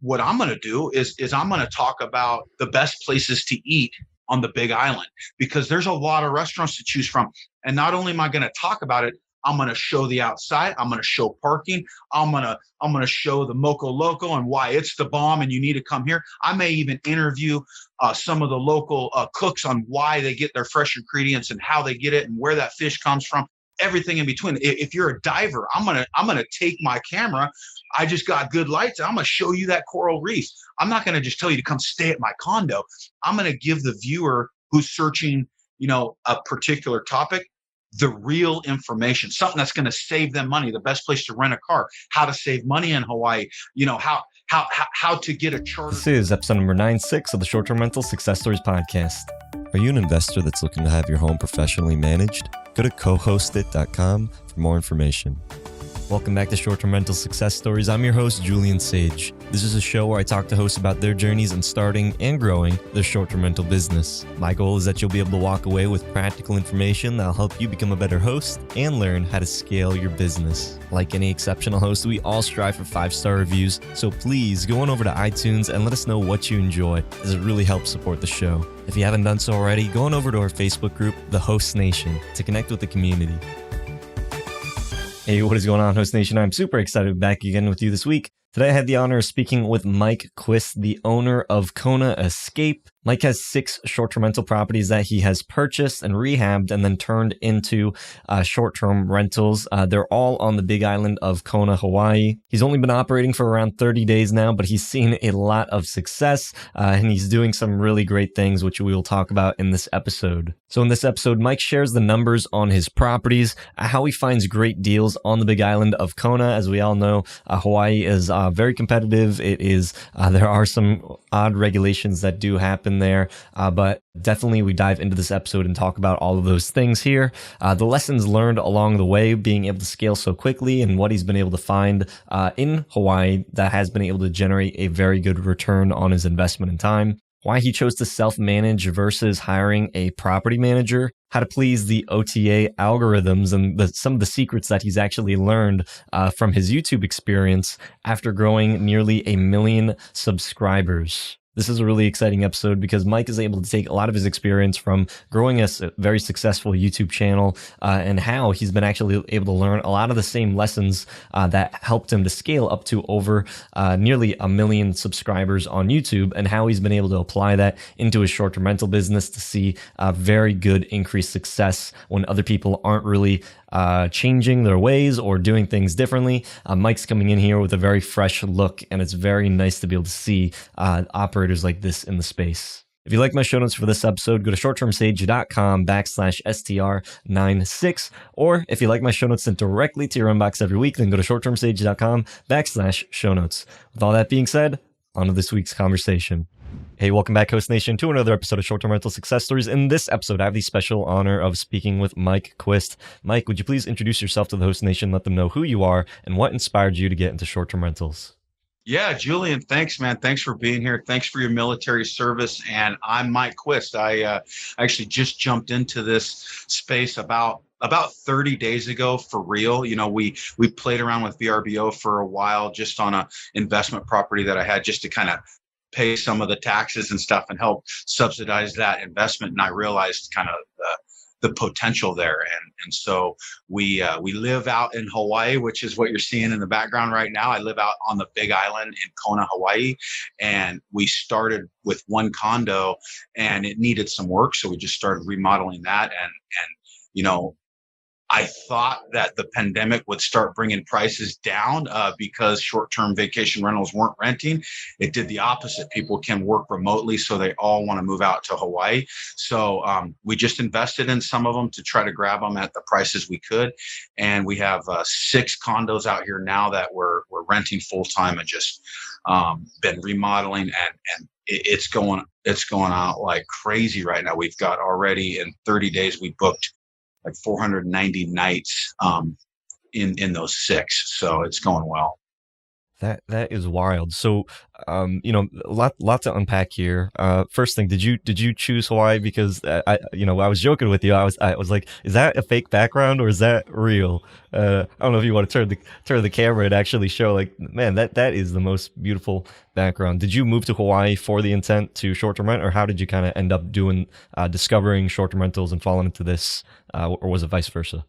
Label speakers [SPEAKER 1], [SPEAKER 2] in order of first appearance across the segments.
[SPEAKER 1] what I'm going to do is I'm going to talk about the best places to eat on the Big Island, because there's a lot of restaurants to choose from. And not only am I going to talk about it, I'm going to show the outside. I'm going to show parking. I'm going to show the Moco Loco and why it's the bomb and you need to come here. I may even interview some of the local cooks on why they get their fresh ingredients and how they get it and where that fish comes from. Everything in between. If you're a diver, I'm gonna take my camera. I just got good lights. I'm gonna show you that coral reef. I'm not gonna just tell you to come stay at my condo. I'm gonna give the viewer who's searching, a particular topic, the real information, something that's gonna save them money. The best place to rent a car, how to save money in Hawaii. How to get a charter.
[SPEAKER 2] This is episode number 96 of the Short-Term Rental Success Stories podcast. Are you an investor that's looking to have your home professionally managed? Go to cohostit.com for more information. Welcome back to Short-Term Rental Success Stories. I'm your host, Julian Sage. This is a show where I talk to hosts about their journeys in starting and growing their short-term rental business. My goal is that you'll be able to walk away with practical information that'll help you become a better host and learn how to scale your business. Like any exceptional host, we all strive for 5-star reviews, so please go on over to iTunes and let us know what you enjoy, as it really helps support the show. If you haven't done so already, go on over to our Facebook group, The Host Nation, to connect with the community. Hey, what is going on, Host Nation? I'm super excited to be back again with you this week. Today I had the honor of speaking with Mike Quist, the owner of Kona Escape. Mike has 6 short-term rental properties that he has purchased and rehabbed and then turned into short-term rentals. They're all on the Big Island of Kona, Hawaii. He's only been operating for around 30 days now, but he's seen a lot of success and he's doing some really great things, which we will talk about in this episode. So in this episode, Mike shares the numbers on his properties, how he finds great deals on the Big Island of Kona. As we all know, Hawaii is very competitive. It is, there are some odd regulations that do happen there, but definitely we dive into this episode and talk about all of those things here. The lessons learned along the way, being able to scale so quickly, and what he's been able to find in Hawaii that has been able to generate a very good return on his investment and time. Why he chose to self-manage versus hiring a property manager, how to please the OTA algorithms, and some of the secrets that he's actually learned from his YouTube experience after growing nearly 1 million subscribers. This is a really exciting episode because Mike is able to take a lot of his experience from growing a very successful YouTube channel and how he's been actually able to learn a lot of the same lessons that helped him to scale up to over nearly 1 million subscribers on YouTube, and how he's been able to apply that into his short-term rental business to see very good increased success when other people aren't really changing their ways or doing things differently. Mike's coming in here with a very fresh look, and it's very nice to be able to see operators like this in the space. If you like my show notes for this episode, go to shorttermsage.com/STR96. Or if you like my show notes sent directly to your inbox every week, then go to shorttermsage.com/show notes. With all that being said, on to this week's conversation. Hey, welcome back, Host Nation, to another episode of Short-Term Rental Success Stories. In this episode, I have the special honor of speaking with Mike Quist. Mike, would you please introduce yourself to the Host Nation, let them know who you are and what inspired you to get into short-term rentals?
[SPEAKER 1] Yeah, Julian, thanks, man. Thanks for being here. Thanks for your military service. And I'm Mike Quist. I actually just jumped into this space about 30 days ago for real. We played around with VRBO for a while, just on a investment property that I had, just to kind of pay some of the taxes and stuff and help subsidize that investment. And I realized kind of the potential there. And so we live out in Hawaii, which is what you're seeing in the background right now. I live out on the Big Island in Kona, Hawaii. And we started with one condo and it needed some work. So we just started remodeling that. And I thought that the pandemic would start bringing prices down because short-term vacation rentals weren't renting. It did the opposite. People can work remotely, so they all want to move out to Hawaii. So we just invested in some of them to try to grab them at the prices we could. And we have 6 condos out here now that we're renting full-time and just been remodeling, and it's going out like crazy right now. We've got already in 30 days, we booked like 490 nights in those 6. So it's going well.
[SPEAKER 2] That is wild. So, lot to unpack here. First thing, did you choose Hawaii because I was joking with you. I was like, is that a fake background or is that real? I don't know if you want to turn the camera and actually show, like, man, that is the most beautiful background. Did you move to Hawaii for the intent to short term rent, or how did you kind of end up doing discovering short term rentals and falling into this, or was it vice versa?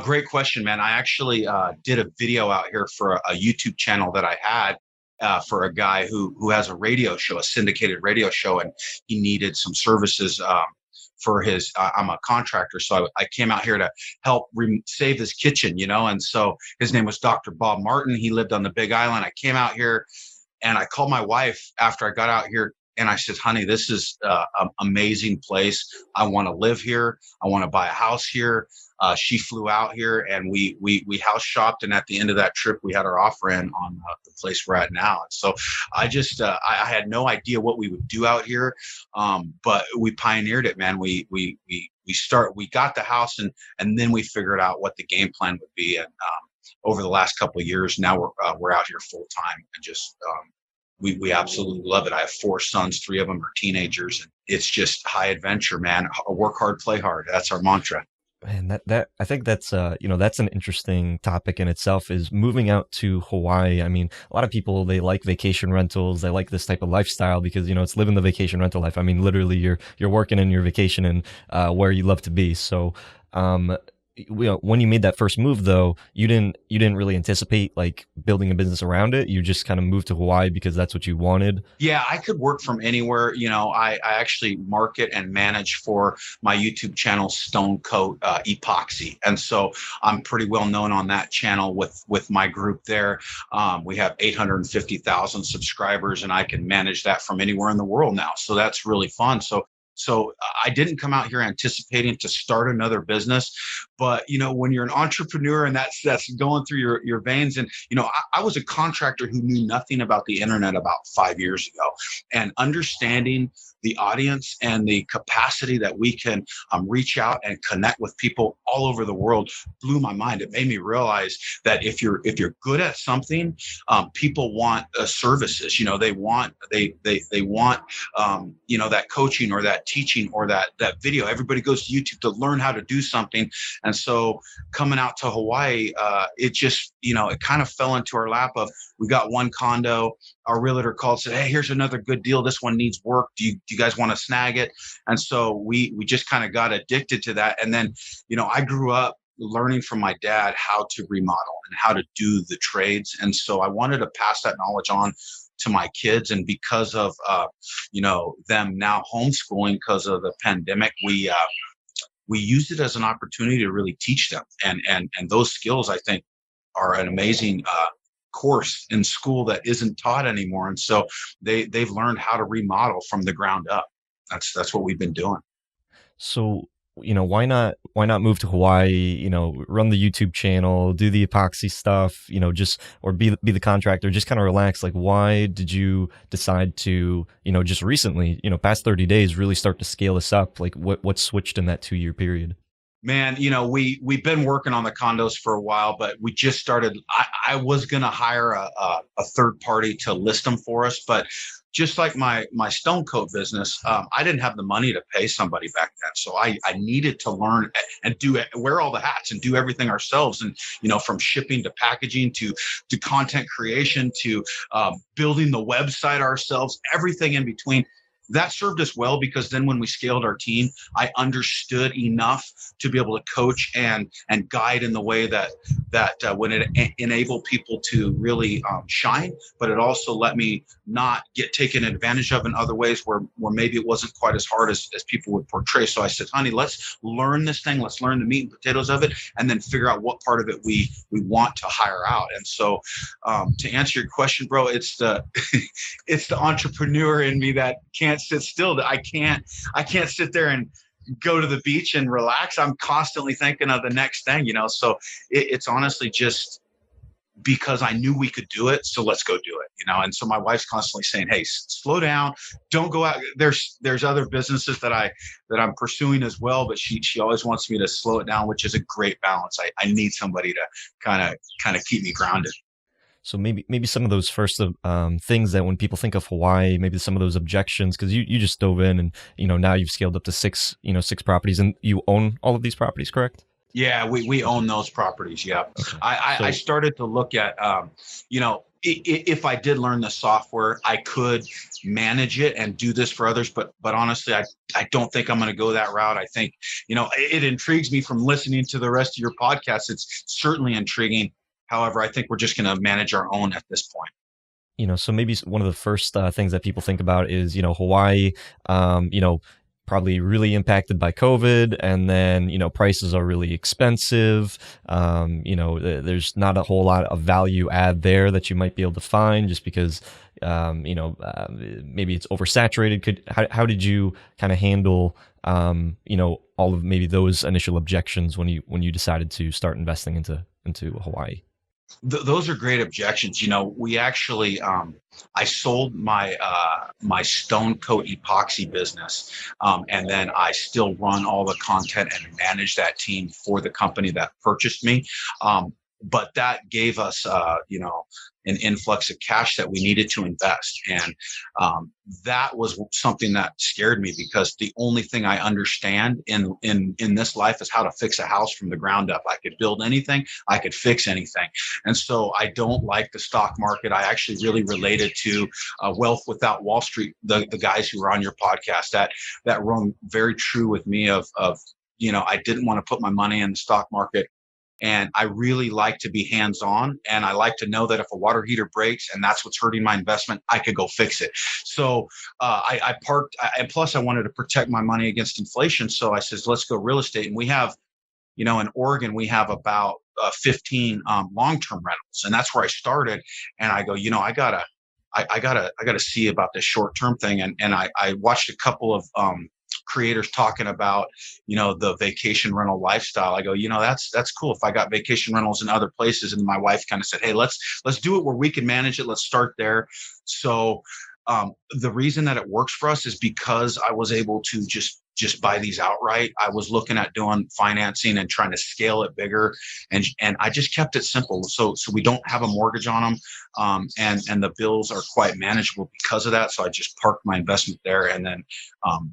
[SPEAKER 1] Great question, man. I actually did a video out here for a YouTube channel that I had for a guy who has a radio show, a syndicated radio show, and he needed some services for his. I'm a contractor, so I came out here to help save his kitchen, and so his name was Dr. Bob Martin. He lived on the Big Island. I came out here and I called my wife after I got out here. And I said, honey, this is an amazing place. I want to live here. I want to buy a house here. She flew out here and we house shopped. And at the end of that trip, we had our offer in on the place we're at now. And so I just, I had no idea what we would do out here. But we pioneered it, man. We got the house and then we figured out what the game plan would be. And over the last couple of years, now we're out here full time and just, we absolutely love it. I have 4 sons, 3 of them are teenagers, and it's just high adventure, man. Work hard, play hard. That's our mantra.
[SPEAKER 2] Man, that I think that's an interesting topic in itself, is moving out to Hawaii. I mean, a lot of people, they like vacation rentals, they like this type of lifestyle because it's living the vacation rental life. I mean, literally you're working in your vacation and where you love to be. So when you made that first move, though, you didn't really anticipate like building a business around it. You just kind of moved to Hawaii because that's what you wanted.
[SPEAKER 1] Yeah, I could work from anywhere. I actually market and manage for my YouTube channel, Stone Coat Epoxy. And so I'm pretty well known on that channel with my group there. We have 850,000 subscribers and I can manage that from anywhere in the world now. So that's really fun. So I didn't come out here anticipating to start another business, but when you're an entrepreneur and that's going through your veins, and I was a contractor who knew nothing about the internet about 5 years ago, and understanding the audience and the capacity that we can reach out and connect with people all over the world blew my mind. It made me realize that if you're good at something, people want services. They want that coaching or that teaching or that video. Everybody goes to YouTube to learn how to do something. And so coming out to Hawaii, it just, it kind of fell into our lap of, we got one condo, our realtor called, said, hey, here's another good deal. This one needs work. Do you guys want to snag it? And so we just kind of got addicted to that. And then, I grew up learning from my dad how to remodel and how to do the trades. And so I wanted to pass that knowledge on to my kids. And because of, them now homeschooling because of the pandemic, we used it as an opportunity to really teach them. And those skills, I think, are an amazing course in school that isn't taught anymore. And so they've learned how to remodel from the ground up. That's what we've been doing.
[SPEAKER 2] So, why not move to Hawaii, run the YouTube channel, do the epoxy stuff, or be the contractor, just kind of relax. Like, why did you decide to, just recently, past 30 days, really start to scale this up? Like what switched in that 2-year period?
[SPEAKER 1] Man, we've been working on the condos for a while, but we just started. I was going to hire a third party to list them for us, but just like my stone coat business, I didn't have the money to pay somebody back then. So I needed to learn and wear all the hats and do everything ourselves. And, from shipping to packaging to content creation to building the website ourselves, everything in between. That served us well because then when we scaled our team, I understood enough to be able to coach and guide in the way that when it enabled people to really shine, but it also let me not get taken advantage of in other ways where maybe it wasn't quite as hard as people would portray. So I said, honey, let's learn this thing. Let's learn the meat and potatoes of it, and then figure out what part of it we want to hire out. And so to answer your question, bro, it's the it's the entrepreneur in me that can't sit still. I can't sit there and go to the beach and relax. I'm constantly thinking of the next thing, so it's honestly just because I knew we could do it. So let's go do it, and so my wife's constantly saying, hey, slow down, don't go out. There's other businesses that I'm pursuing as well, but she always wants me to slow it down, which is a great balance. I need somebody to kind of keep me grounded.
[SPEAKER 2] So maybe some of those first things that when people think of Hawaii, maybe some of those objections, because you just dove in and now you've scaled up to six properties, and you own all of these properties, correct?
[SPEAKER 1] Yeah, we own those properties. Yeah.
[SPEAKER 2] Okay.
[SPEAKER 1] I started to look at, if I did learn the software, I could manage it and do this for others. But honestly, I don't think I'm going to go that route. I think, it intrigues me from listening to the rest of your podcast. It's certainly intriguing. However, I think we're just going to manage our own at this point.
[SPEAKER 2] So maybe one of the first things that people think about is, Hawaii, probably really impacted by COVID, and then, prices are really expensive. There's not a whole lot of value add there that you might be able to find just because, maybe it's oversaturated. How did you kind of handle, all of maybe those initial objections when you decided to start investing into Hawaii?
[SPEAKER 1] Those are great objections. We actually, I sold my stone coat epoxy business, and then I still run all the content and manage that team for the company that purchased me. But that gave us, an influx of cash that we needed to invest. And that was something that scared me, because the only thing I understand in this life is how to fix a house from the ground up. I could build anything, I could fix anything. And so I don't like the stock market. I actually really related to Wealth Without Wall Street, the guys who were on your podcast. That rung very true with me of I didn't want to put my money in the stock market. And I really like to be hands-on, and I like to know that if a water heater breaks and that's what's hurting my investment, I could go fix it. So I parked, and plus I wanted to protect my money against inflation. So I says, let's go real estate. And we have, in Oregon, we have about 15 long-term rentals, and that's where I started. And I go, I gotta see about this short-term thing. And I watched a couple of creators talking about, the vacation rental lifestyle. I go, that's cool. If I got vacation rentals in other places, and my wife kind of said, hey, let's do it where we can manage it. Let's start there. So the reason that it works for us is because I was able to just buy these outright. I was looking at doing financing and trying to scale it bigger, and I just kept it simple. So we don't have a mortgage on them, and the bills are quite manageable because of that. So I just parked my investment there, and then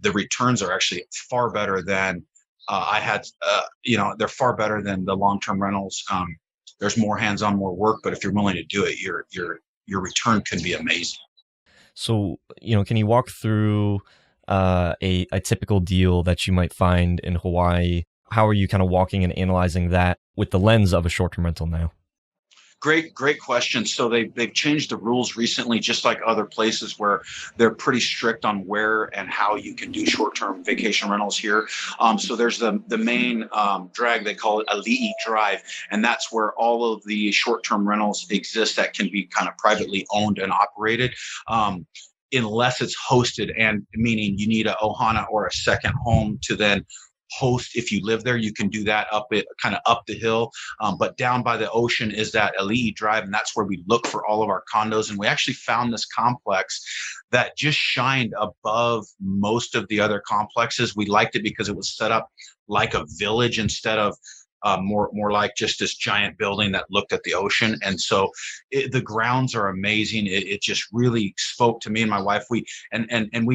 [SPEAKER 1] the returns are actually far better than I had. They're far better than the long-term rentals. There's more hands-on, more work, but if you're willing to do it, your return can be amazing.
[SPEAKER 2] So, can you walk through a typical deal that you might find in Hawaii? How are you kind of walking and analyzing that with the lens of a short-term rental now?
[SPEAKER 1] Great question. So they've changed the rules recently, just like other places where they're pretty strict on where and how you can do short-term vacation rentals here. So there's the main drag, they call it Ali'i Drive, and that's where all of the short-term rentals exist that can be kind of privately owned and operated. Unless it's hosted, and meaning you need a ohana or a second home to then host. If you live there, you can do that up the hill. But down by the ocean is that Ali'i Drive, and that's where we look for all of our condos. And we actually found this complex that just shined above most of the other complexes. We liked it because it was set up like a village instead of more like just this giant building that looked at the ocean. And so the grounds are amazing. It just really spoke to me and my wife. We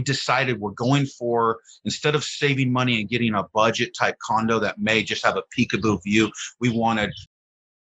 [SPEAKER 1] decided we're going for, instead of saving money and getting a budget type condo that may just have a peekaboo view, we wanted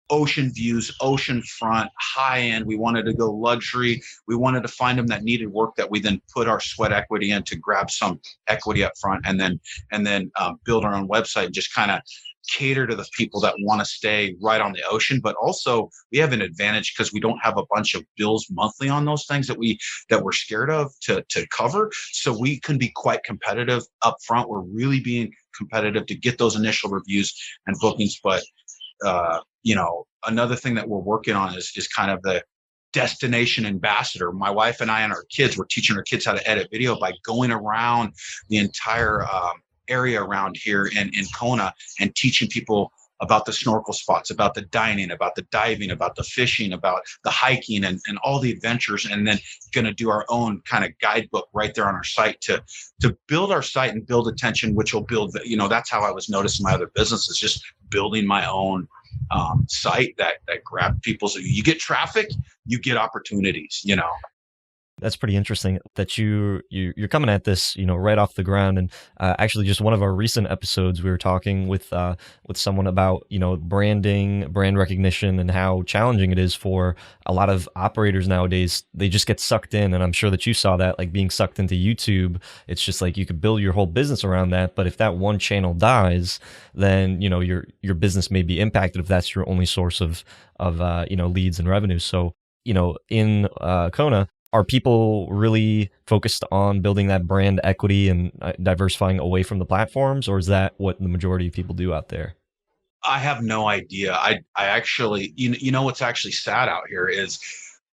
[SPEAKER 1] ocean views, ocean front, high end. We wanted to go luxury. We wanted to find them that needed work that we then put our sweat equity in to grab some equity up front, and then build our own website and just kind of cater to the people that want to stay right on the ocean. But also we have an advantage because we don't have a bunch of bills monthly on those things that we're scared of to cover. So we can be quite competitive up front. We're really being competitive to get those initial reviews and bookings. But another thing that we're working on is kind of the destination ambassador. My wife and I and our kids, we're teaching our kids how to edit video by going around the entire area around here in Kona and teaching people about the snorkel spots, about the dining, about the diving, about the fishing, about the hiking, and all the adventures. And then going to do our own kind of guidebook right there on our site to build our site and build attention, which will build, that's how I was noticing my other businesses, just building my own site that grab people's. You get traffic, you get opportunities.
[SPEAKER 2] That's pretty interesting that you're coming at this, right off the ground. And actually, just one of our recent episodes, we were talking with someone about branding, brand recognition, and how challenging it is for a lot of operators nowadays. They just get sucked in, and I'm sure that you saw that, like being sucked into YouTube. It's just like you could build your whole business around that, but if that one channel dies, then your business may be impacted if that's your only source of leads and revenue. So in Kona, are people really focused on building that brand equity and diversifying away from the platforms, or is that what the majority of people do out there?
[SPEAKER 1] I have no idea. I actually, what's actually sad out here is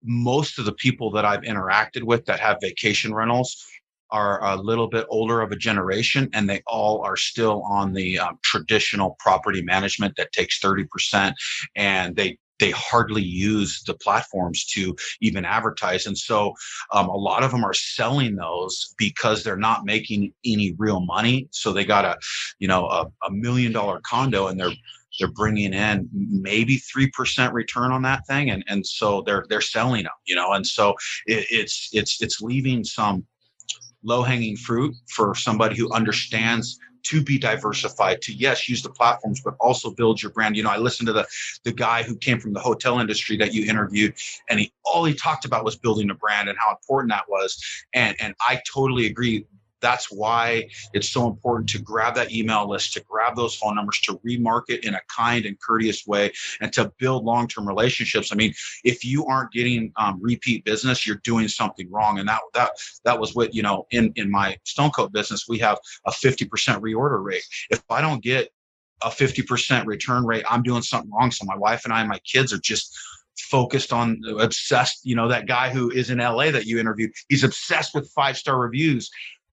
[SPEAKER 1] most of the people that I've interacted with that have vacation rentals are a little bit older of a generation, and they all are still on the traditional property management that takes 30%, and they hardly use the platforms to even advertise. And so a lot of them are selling those because they're not making any real money. So they got a $1 million condo, and they're bringing in maybe 3% return on that thing. And so they're selling them, and so it's leaving some low hanging fruit for somebody who understands to be diversified, to yes, use the platforms, but also build your brand. I listened to the guy who came from the hotel industry that you interviewed, and all he talked about was building a brand and how important that was. And I totally agree. That's why it's so important to grab that email list, to grab those phone numbers, to remarket in a kind and courteous way, and to build long-term relationships. I mean, if you aren't getting repeat business, you're doing something wrong. And that was what, in my stone coat business, we have a 50% reorder rate. If I don't get a 50% return rate, I'm doing something wrong. So my wife and I and my kids are just focused on, obsessed. That guy who is in LA that you interviewed, he's obsessed with 5-star reviews.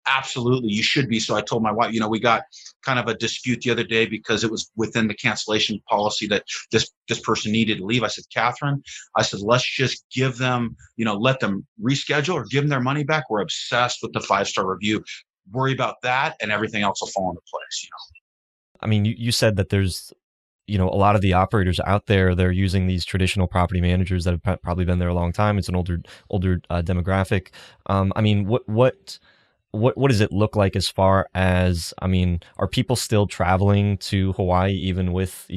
[SPEAKER 1] Absolutely, you should be. So I told my wife, we got kind of a dispute the other day because it was within the cancellation policy that this person needed to leave. I said, Catherine, let's just give them, let them reschedule or give them their money back. We're obsessed with the 5-star review. Worry about that, and everything else will fall into place.
[SPEAKER 2] I mean, you said that there's a lot of the operators out there, they're using these traditional property managers that have probably been there a long time. It's an older demographic. I mean, what does it look like as far as, are people still traveling to Hawaii even with,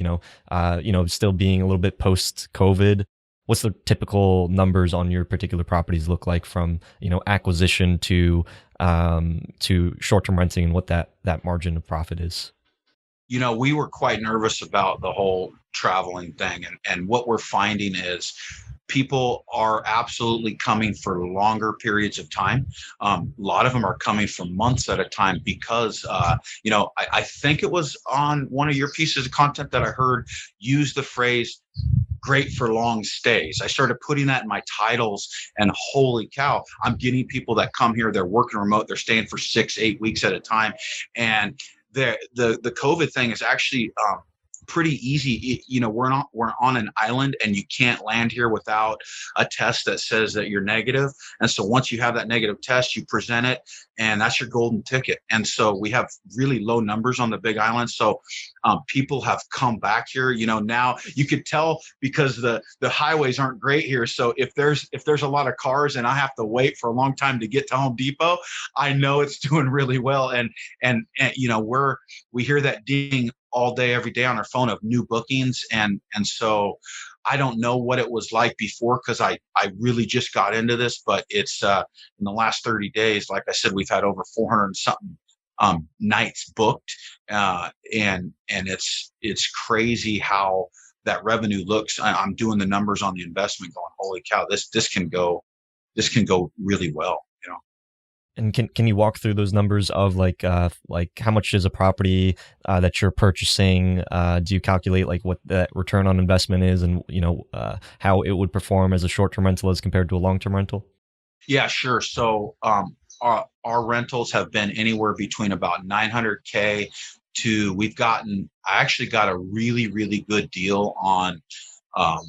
[SPEAKER 2] still being a little bit post-COVID? What's the typical numbers on your particular properties look like from, acquisition to short-term renting, and what that margin of profit is?
[SPEAKER 1] We were quite nervous about the whole traveling thing. And what we're finding is people are absolutely coming for longer periods of time. A lot of them are coming for months at a time because, I think it was on one of your pieces of content that I heard use the phrase great for long stays. I started putting that in my titles, and holy cow, I'm getting people that come here, they're working remote, they're staying for 6-8 weeks at a time. And the COVID thing is actually pretty easy. We're on an island, and you can't land here without a test that says that you're negative. And so once you have that negative test, you present it, and that's your golden ticket. And so we have really low numbers on the Big Island. So people have come back here. Now you could tell because the highways aren't great here. So if there's a lot of cars and I have to wait for a long time to get to Home Depot, I know it's doing really well. And we hear that ding all day, every day on our phone of new bookings. And so I don't know what it was like before, because I really just got into this, but it's in the last 30 days, like I said, we've had over 400 and something nights booked. And it's crazy how that revenue looks. I'm doing the numbers on the investment going, holy cow, this can go really well.
[SPEAKER 2] And can you walk through those numbers of like how much is a property that you're purchasing? Do you calculate like what that return on investment is, and how it would perform as a short-term rental as compared to a long-term rental?
[SPEAKER 1] Yeah, sure. So our rentals have been anywhere between about $900K to I actually got a really, really good deal on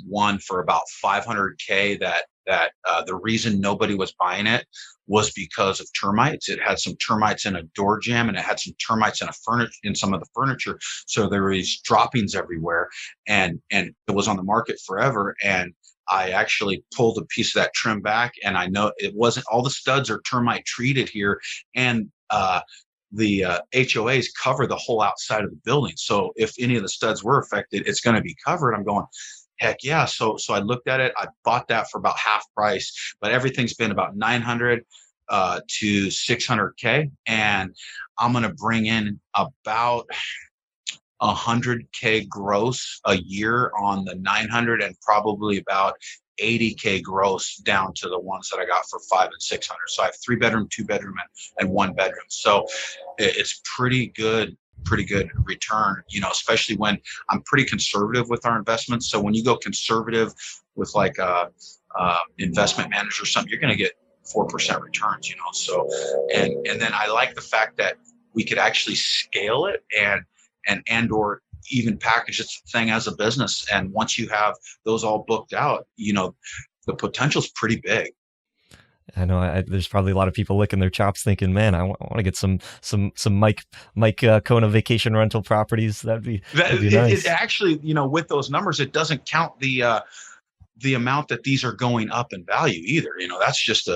[SPEAKER 1] one for about $500K that that the reason nobody was buying it was because of termites. It had some termites in a door jamb, and it had some termites in some of the furniture. So there were these droppings everywhere, and it was on the market forever. And I actually pulled a piece of that trim back, and I know it wasn't all the studs are termite treated here, and the HOAs cover the whole outside of the building. So if any of the studs were affected, it's going to be covered. I'm going, heck yeah. So I looked at it. I bought that for about half price, but everything's been about 900 to 600K. And I'm going to bring in about 100K gross a year on the 900, and probably about 80K gross down to the ones that I got for 500 and 600. So I have 3-bedroom, 2-bedroom, and 1-bedroom. So it's pretty good return, especially when I'm pretty conservative with our investments. So when you go conservative with like a investment manager or something, you're going to get 4% returns, So, and then I like the fact that we could actually scale it and or even package this thing as a business. And once you have those all booked out, the potential's pretty big.
[SPEAKER 2] I know there's probably a lot of people licking their chops thinking, man, I want to get some Mike Kona vacation rental properties. That'd be nice.
[SPEAKER 1] It actually, with those numbers, it doesn't count the amount that these are going up in value either. That's just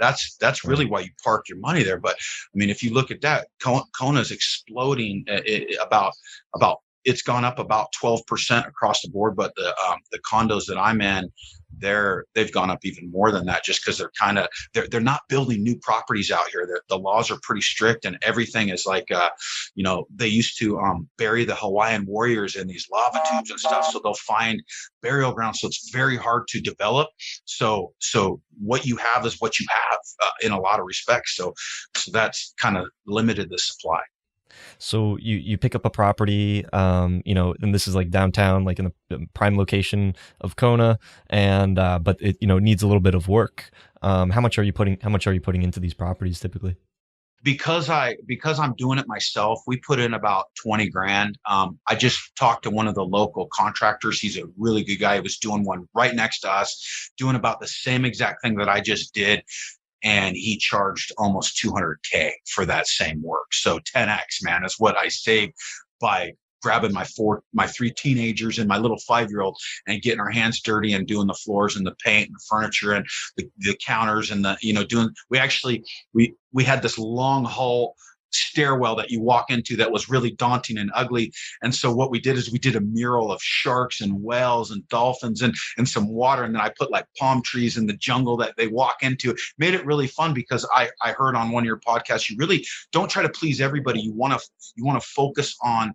[SPEAKER 1] that's really why you park your money there. But I mean, if you look at that, Kona's exploding about it's gone up about 12% across the board. But the condos that I'm in, they've gone up even more than that, just because they're not building new properties out here. The laws are pretty strict, and everything is like they used to bury the Hawaiian warriors in these lava tubes and stuff, so they'll find burial grounds. So it's very hard to develop. So what you have is what you have in a lot of respects. So that's kind of limited the supply.
[SPEAKER 2] So you pick up a property, and this is like downtown, like in the prime location of Kona, and but it needs a little bit of work. How much are you putting into these properties typically?
[SPEAKER 1] Because I'm doing it myself, we put in about 20 grand. I just talked to one of the local contractors. He's a really good guy. He was doing one right next to us, doing about the same exact thing that I just did. And he charged almost 200K for that same work. So 10X, man, is what I saved by grabbing my 3 teenagers and my little 5-year-old and getting our hands dirty and doing the floors and the paint and the furniture and the counters and we had this long hall stairwell that you walk into that was really daunting and ugly. And so what we did is we did a mural of sharks and whales and dolphins and some water. And then I put like palm trees in the jungle that they walk into. It made it really fun, because I heard on one of your podcasts, you really don't try to please everybody. You want to focus on,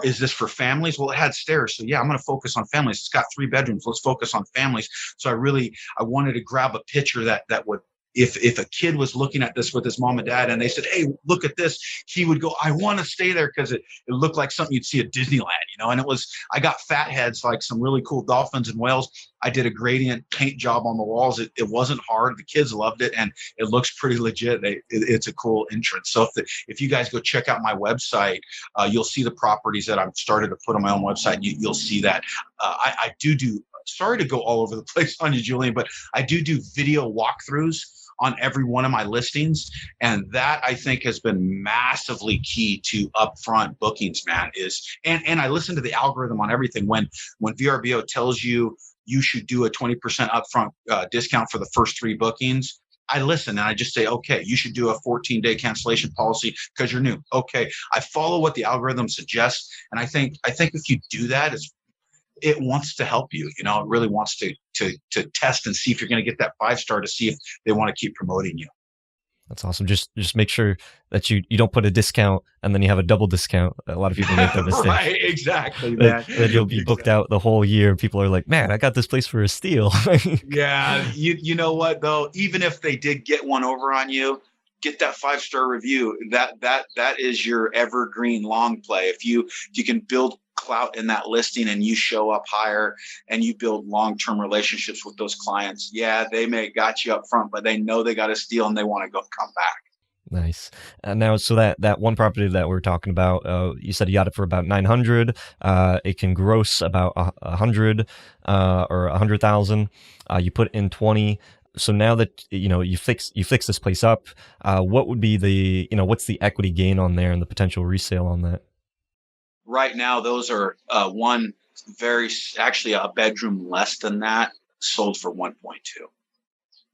[SPEAKER 1] is this for families? Well, it had stairs. So yeah, I'm going to focus on families. It's got 3 bedrooms. Let's focus on families. So I wanted to grab a picture that would, if a kid was looking at this with his mom and dad and they said, hey, look at this, he would go, I want to stay there, because it looked like something you'd see at Disneyland, and I got fat heads, like some really cool dolphins and whales. I did a gradient paint job on the walls. It wasn't hard. The kids loved it, and it looks pretty legit. It's a cool entrance. So if you guys go check out my website, you'll see the properties that I've started to put on my own website. You'll see that. I do sorry to go all over the place on you, Julian, but I do video walkthroughs on every one of my listings. And that, I think, has been massively key to upfront bookings, man, and I listen to the algorithm on everything. When VRBO tells you should do a 20% upfront discount for the first 3 bookings, I listen and I just say, okay, you should do a 14-day cancellation policy because you're new. Okay. I follow what the algorithm suggests. And I think if you do that, it wants to help you. It really wants to test and see if you're going to get that 5-star, to see if they want to keep promoting you.
[SPEAKER 2] That's awesome. Just make sure that you don't put a discount and then you have a double discount. A lot of people make that mistake.
[SPEAKER 1] Right, exactly, man.
[SPEAKER 2] That you'll be booked out the whole year. People are like, man, I got this place for a steal.
[SPEAKER 1] Yeah, you know what though? Even if they did get one over on you, get that 5-star review. That is your evergreen long play. If you can build clout in that listing and you show up higher and you build long-term relationships with those clients, yeah, they may got you up front, but they know they got a steal and they want to come back.
[SPEAKER 2] Nice. Now, so that one property that we're talking about, you said you got it for about 900. It can gross about 100 or 100,000. You put in 20. So now that you fix this place up, what would be the what's the equity gain on there and the potential resale on that?
[SPEAKER 1] Right now, those are one actually a bedroom less than that sold for 1.2.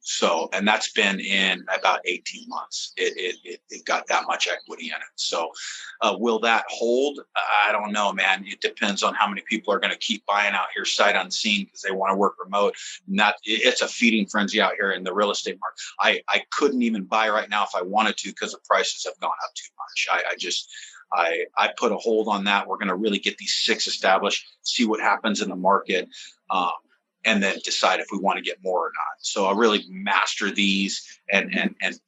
[SPEAKER 1] So, and that's been in about 18 months. It got that much equity in it. So, will that hold? I don't know, man. It depends on how many people are going to keep buying out here sight unseen because they want to work remote. It's a feeding frenzy out here in the real estate market. I couldn't even buy right now if I wanted to because the prices have gone up too much. I put a hold on that. We're going to really get these 6 established, see what happens in the market. And then decide if we want to get more or not. So I'll really master these and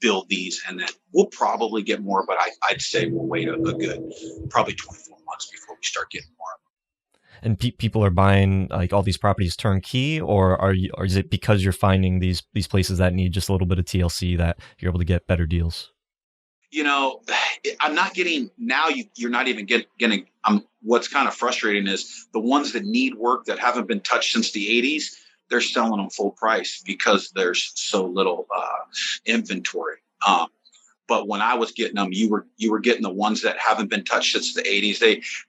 [SPEAKER 1] build these, and then we'll probably get more, but I'd say we'll wait a good probably 24 months before we start getting more.
[SPEAKER 2] And people are buying like all these properties turnkey, or or is it because you're finding these places that need just a little bit of TLC that you're able to get better deals?
[SPEAKER 1] I'm not getting now. You're not even getting. What's kind of frustrating is the ones that need work that haven't been touched since the 80s. They're selling them full price because there's so little inventory. But when I was getting them, you were getting the ones that haven't been touched since the 80s.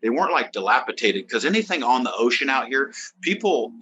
[SPEAKER 1] They weren't like dilapidated because anything on the ocean out here, people,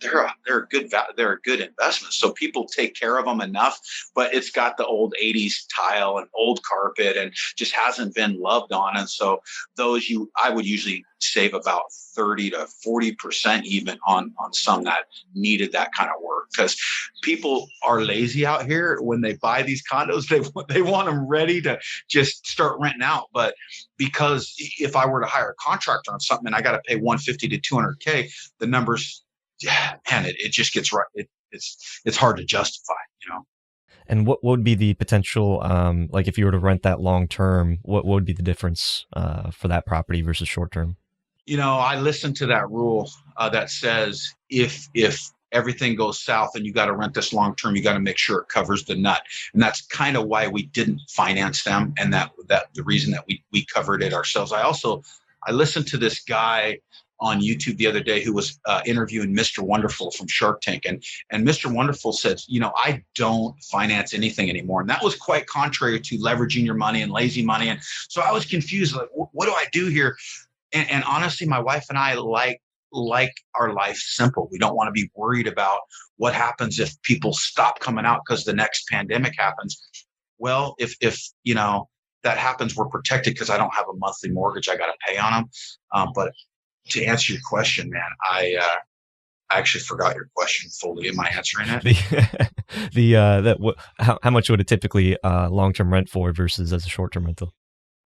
[SPEAKER 1] they're a good investment. So people take care of them enough, but it's got the old 80s tile and old carpet and just hasn't been loved on. And so I would usually save about 30 to 40% even on some that needed that kind of work, because people are lazy out here. When they buy these condos, they want them ready to just start renting out. But because if I were to hire a contractor on something and I got to pay 150 to 200K, the numbers, man, it just gets right. It's hard to justify,
[SPEAKER 2] And what would be the potential, like if you were to rent that long term, what would be the difference for that property versus short term?
[SPEAKER 1] I listened to that rule that says if everything goes south and you got to rent this long term, you got to make sure it covers the nut. And that's kind of why we didn't finance them, and that the reason that we covered it ourselves. I listened to this guy on YouTube the other day who was interviewing Mr. Wonderful from Shark Tank, and Mr. Wonderful said, I don't finance anything anymore, and that was quite contrary to leveraging your money and lazy money. And so I was confused, like, what do I do here? And honestly, my wife and I like our life simple. We don't want to be worried about what happens if people stop coming out because the next pandemic happens. Well, if that happens, we're protected because I don't have a monthly mortgage I got to pay on them. But to answer your question, man, I actually forgot your question fully. Am I answering it?
[SPEAKER 2] How much would it typically long-term rent for versus as a short-term rental?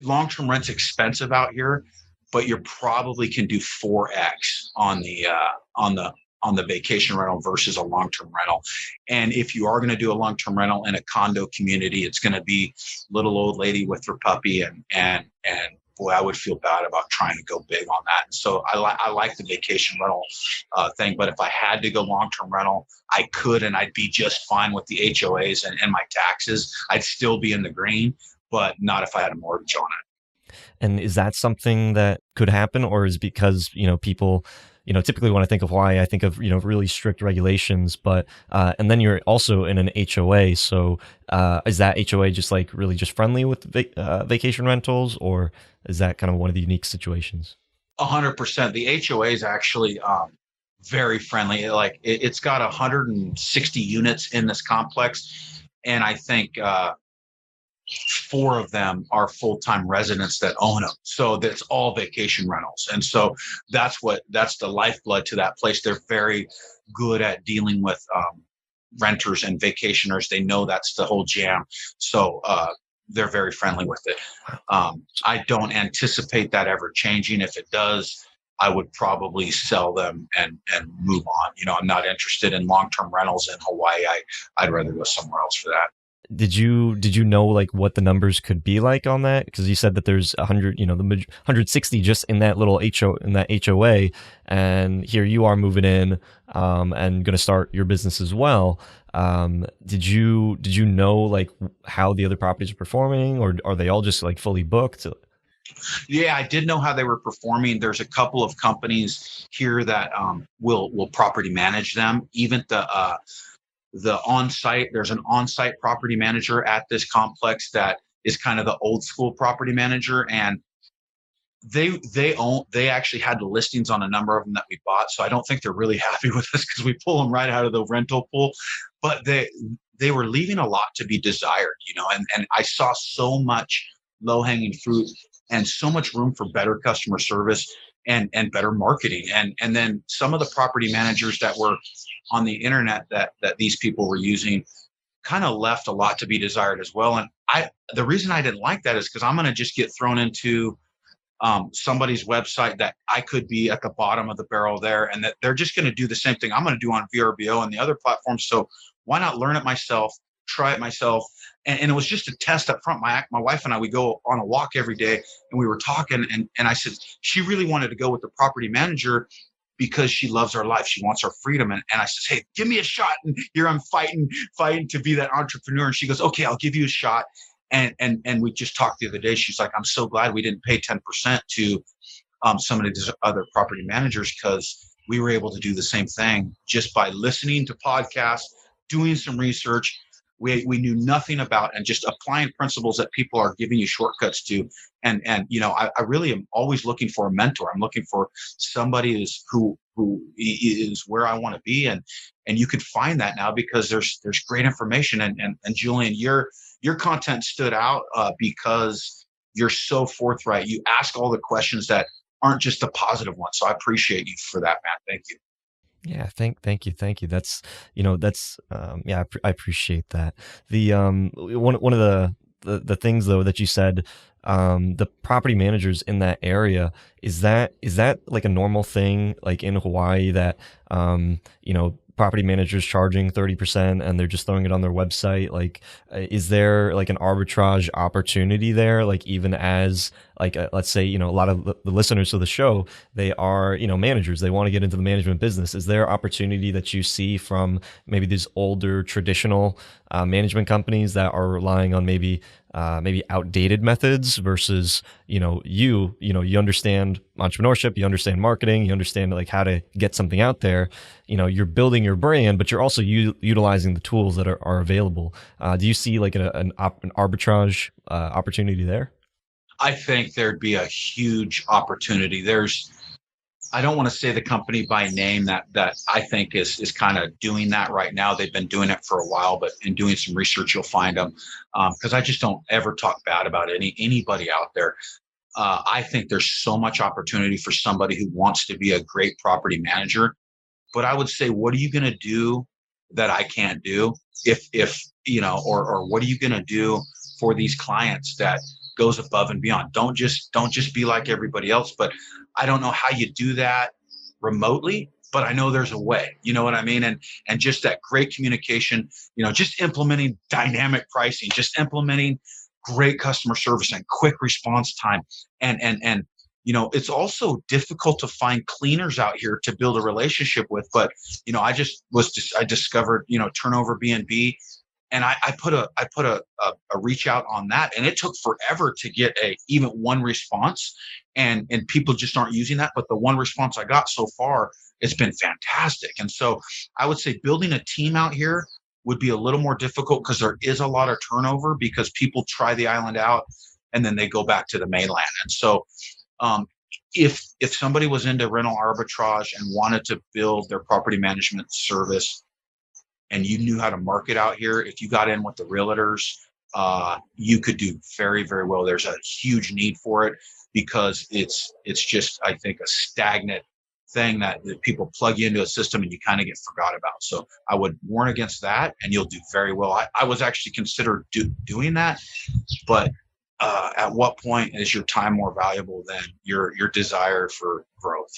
[SPEAKER 1] Long-term rent's expensive out here, but you probably can do 4x on the vacation rental versus a long-term rental. And if you are going to do a long-term rental in a condo community, it's going to be little old lady with her puppy, and boy, I would feel bad about trying to go big on that. And so I like the vacation rental thing, but if I had to go long-term rental, I could, and I'd be just fine with the HOAs and my taxes. I'd still be in the green, but not if I had a mortgage on it.
[SPEAKER 2] And is that something that could happen, or is because, people, typically when I think of Hawaii, I think of, really strict regulations, but, and then you're also in an HOA. So, is that HOA just like really just friendly with vacation rentals, or is that kind of one of the unique situations?
[SPEAKER 1] 100%. The HOA is actually, very friendly. Like it's got 160 units in this complex. And I think, 4 of them are full-time residents that own them. So that's all vacation rentals. And so that's the lifeblood to that place. They're very good at dealing with renters and vacationers. They know that's the whole jam. So they're very friendly with it. I don't anticipate that ever changing. If it does, I would probably sell them and move on. I'm not interested in long-term rentals in Hawaii. I'd rather go somewhere else for that.
[SPEAKER 2] Did you know like what the numbers could be like on that? Because you said that there's 100, the 160 just in that little HOA, and here you are moving in and going to start your business as well. Did you know like how the other properties are performing, or are they all just like fully booked?
[SPEAKER 1] Yeah, I did know how they were performing. There's a couple of companies here that will property manage them. Even the on-site, there's an on-site property manager at this complex that is kind of the old school property manager, and they actually had the listings on a number of them that we bought. So I don't think they're really happy with us because we pull them right out of the rental pool. But they were leaving a lot to be desired, and I saw so much low-hanging fruit and so much room for better customer service and better marketing. And then some of the property managers that were on the internet that these people were using kind of left a lot to be desired as well. And the reason I didn't like that is because I'm going to just get thrown into somebody's website that I could be at the bottom of the barrel there, and that they're just going to do the same thing I'm going to do on VRBO and the other platforms. So why not learn it myself, try it myself? And it was just a test up front. My wife and I, we go on a walk every day, and we were talking, and I said, she really wanted to go with the property manager because she loves our life. She wants our freedom. And I said, hey, give me a shot. And here I'm fighting to be that entrepreneur. And she goes, okay, I'll give you a shot. And we just talked the other day. She's like, I'm so glad we didn't pay 10% to some of these other property managers, because we were able to do the same thing just by listening to podcasts, doing some research. We knew nothing about, and just applying principles that people are giving you shortcuts to. And I really am always looking for a mentor. I'm looking for somebody who is where I want to be. And you can find that now because there's great information. And Julian, your content stood out because you're so forthright. You ask all the questions that aren't just the positive ones. So I appreciate you for that, Matt. Thank you.
[SPEAKER 2] Yeah, thank you. I appreciate that. The one of the things though that you said, the property managers in that area, is that like a normal thing, like in Hawaii, that property managers charging 30% and they're just throwing it on their website? Like, is there like an arbitrage opportunity there? Like, even as like, let's say, a lot of the listeners to the show, they are, managers, they want to get into the management business. Is there opportunity that you see from maybe these older traditional management companies that are relying on maybe outdated methods versus, you understand entrepreneurship, you understand marketing, you understand like how to get something out there, you're building your brand, but you're also utilizing the tools that are available. Do you see like an arbitrage opportunity there?
[SPEAKER 1] I think there'd be a huge opportunity. I don't want to say the company by name that I think is kind of doing that right now. They've been doing it for a while, but in doing some research, you'll find them, because I just don't ever talk bad about anybody out there. I think there's so much opportunity for somebody who wants to be a great property manager. But I would say, what are you going to do that I can't do? If or what are you going to do for these clients that goes above and beyond? Don't just be like everybody else. But I don't know how you do that remotely, but I know there's a way. You know what I mean? And just that great communication, just implementing dynamic pricing, just implementing great customer service and quick response time. And it's also difficult to find cleaners out here to build a relationship with. But I discovered Turnover B&B. And I put a reach out on that, and it took forever to get even one response, and people just aren't using that. But the one response I got so far, it's been fantastic. And so I would say building a team out here would be a little more difficult because there is a lot of turnover, because people try the island out and then they go back to the mainland. And so if somebody was into rental arbitrage and wanted to build their property management service, and you knew how to market out here, if you got in with the realtors, you could do very, very well. There's a huge need for it because it's just, I think, a stagnant thing that people plug you into a system and you kind of get forgot about. So I would warn against that, and you'll do very well. I was actually considered doing that, but at what point is your time more valuable than your desire for growth?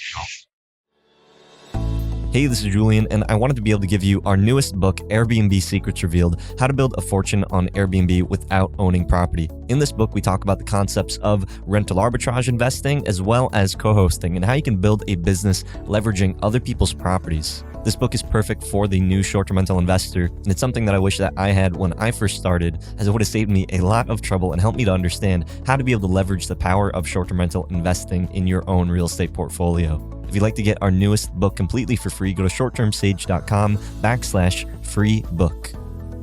[SPEAKER 2] Hey, this is Julian, and I wanted to be able to give you our newest book, Airbnb Secrets Revealed: How to Build a Fortune on Airbnb Without Owning Property. In this book, we talk about the concepts of rental arbitrage investing, as well as co-hosting, and how you can build a business leveraging other people's properties. This book is perfect for the new short-term rental investor, and it's something that I wish that I had when I first started, as it would have saved me a lot of trouble and helped me to understand how to be able to leverage the power of short-term rental investing in your own real estate portfolio. If you'd like to get our newest book completely for free, go to shorttermsage.com/free book.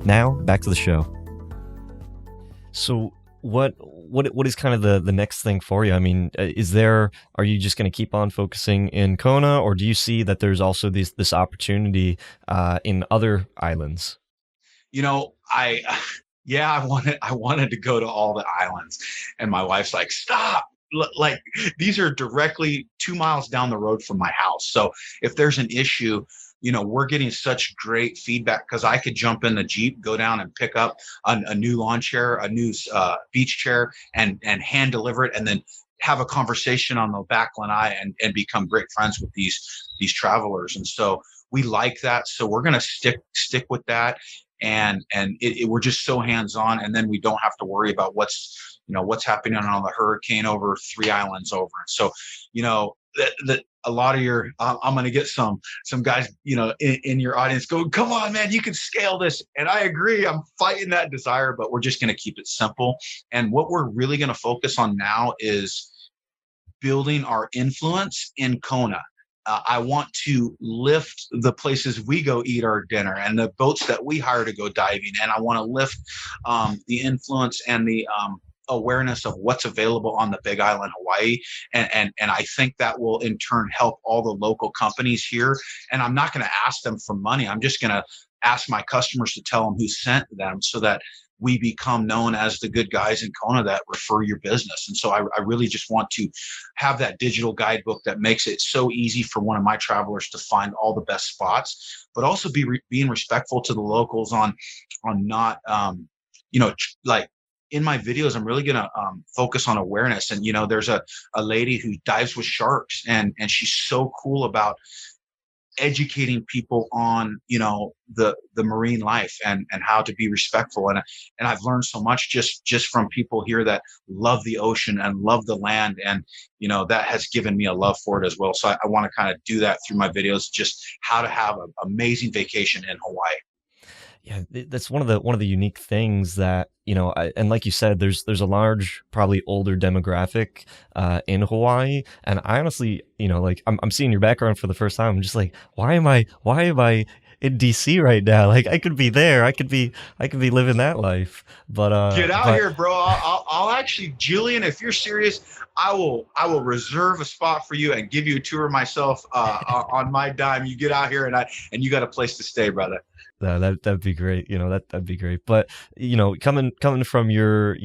[SPEAKER 2] Now, back to the show. So what is kind of the next thing for you? I mean, are you just going to keep on focusing in Kona, or do you see that there's also this opportunity in other islands?
[SPEAKER 1] I wanted to go to all the islands, and my wife's like, stop. Like, these are directly 2 miles down the road from my house. So if there's an issue, we're getting such great feedback, because I could jump in the Jeep, go down and pick up a new lawn chair, a new beach chair, and hand deliver it, and then have a conversation on the back lanai and become great friends with these travelers. And so we like that. So we're going to stick with that. And we're just so hands-on, and then we don't have to worry about what's happening on the hurricane over 3 islands over. And so, a lot of your, I'm going to get some guys, in your audience go, come on, man, you can scale this. And I agree. I'm fighting that desire, but we're just going to keep it simple. And what we're really going to focus on now is building our influence in Kona. I want to lift the places we go eat our dinner and the boats that we hire to go diving. And I want to lift the influence and the awareness of what's available on the Big Island, Hawaii. And I think that will in turn help all the local companies here. And I'm not going to ask them for money. I'm just going to ask my customers to tell them who sent them, so that we become known as the good guys in Kona that refer your business. And so I really just want to have that digital guidebook that makes it so easy for one of my travelers to find all the best spots, but also being respectful to the locals on not, like in my videos, I'm really going to focus on awareness. And, there's a lady who dives with sharks, and she's so cool about educating people on the marine life and how to be respectful, and I've learned so much just from people here that love the ocean and love the land, and that has given me a love for it as well. So I want to kind of do that through my videos, just how to have an amazing vacation in Hawaii.
[SPEAKER 2] Yeah, that's one of the unique things that, and like you said, there's a large, probably older demographic in Hawaii. And I honestly, like I'm seeing your background for the first time. I'm just like, why am I in DC right now? Like, I could be there. I could be living that life. But
[SPEAKER 1] get out here, bro. I'll actually, Julian, if you're serious, I will reserve a spot for you and give you a tour myself on my dime. You get out here and you got a place to stay, brother.
[SPEAKER 2] That'd be great. That'd be great. But coming from your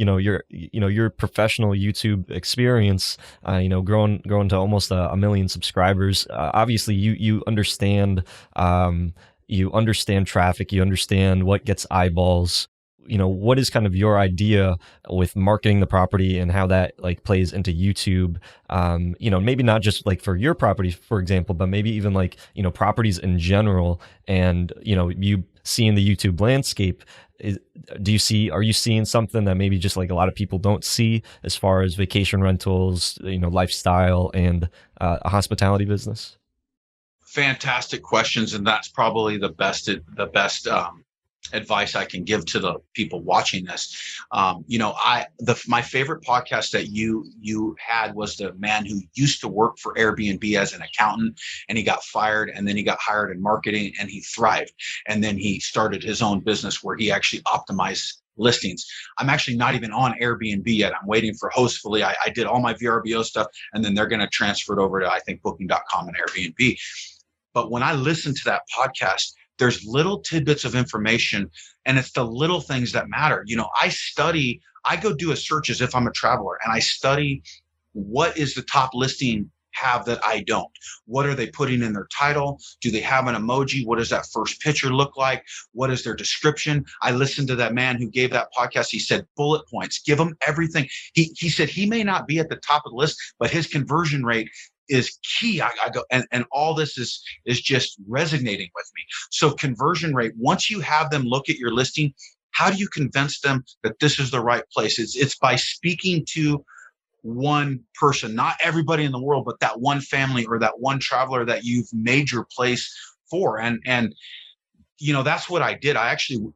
[SPEAKER 2] professional YouTube experience, growing to almost a million subscribers. Obviously, you understand traffic. You understand what gets eyeballs. What is kind of your idea with marketing the property and how that like plays into YouTube? Maybe not just like for your property, for example, but maybe even like, properties in general. And, you seeing the YouTube landscape, are you seeing something that maybe just like a lot of people don't see as far as vacation rentals, lifestyle and a hospitality business?
[SPEAKER 1] Fantastic questions. And that's probably the best advice I can give to the people watching this. My favorite podcast that you had was the man who used to work for Airbnb as an accountant, and he got fired, and then he got hired in marketing, and he thrived. And then he started his own business where he actually optimized listings. I'm actually not even on Airbnb yet. I'm waiting for Hostfully. I did all my VRBO stuff, and then they're going to transfer it over to, I think, Booking.com and Airbnb. But when I listen to that podcast, there's little tidbits of information, and it's the little things that matter. I go do a search as if I'm a traveler, and I study what is the top listing have that I don't. What are they putting in their title? Do they have an emoji? What does that first picture look like? What is their description? I listened to that man who gave that podcast. He said bullet points, give them everything. He said he may not be at the top of the list, but his conversion rate is key. I go, and all this is just resonating with me. So conversion rate, once you have them look at your listing, how do you convince them that this is the right place? It's by speaking to one person, not everybody in the world, but that one family or that one traveler that you've made your place for. And that's what I did.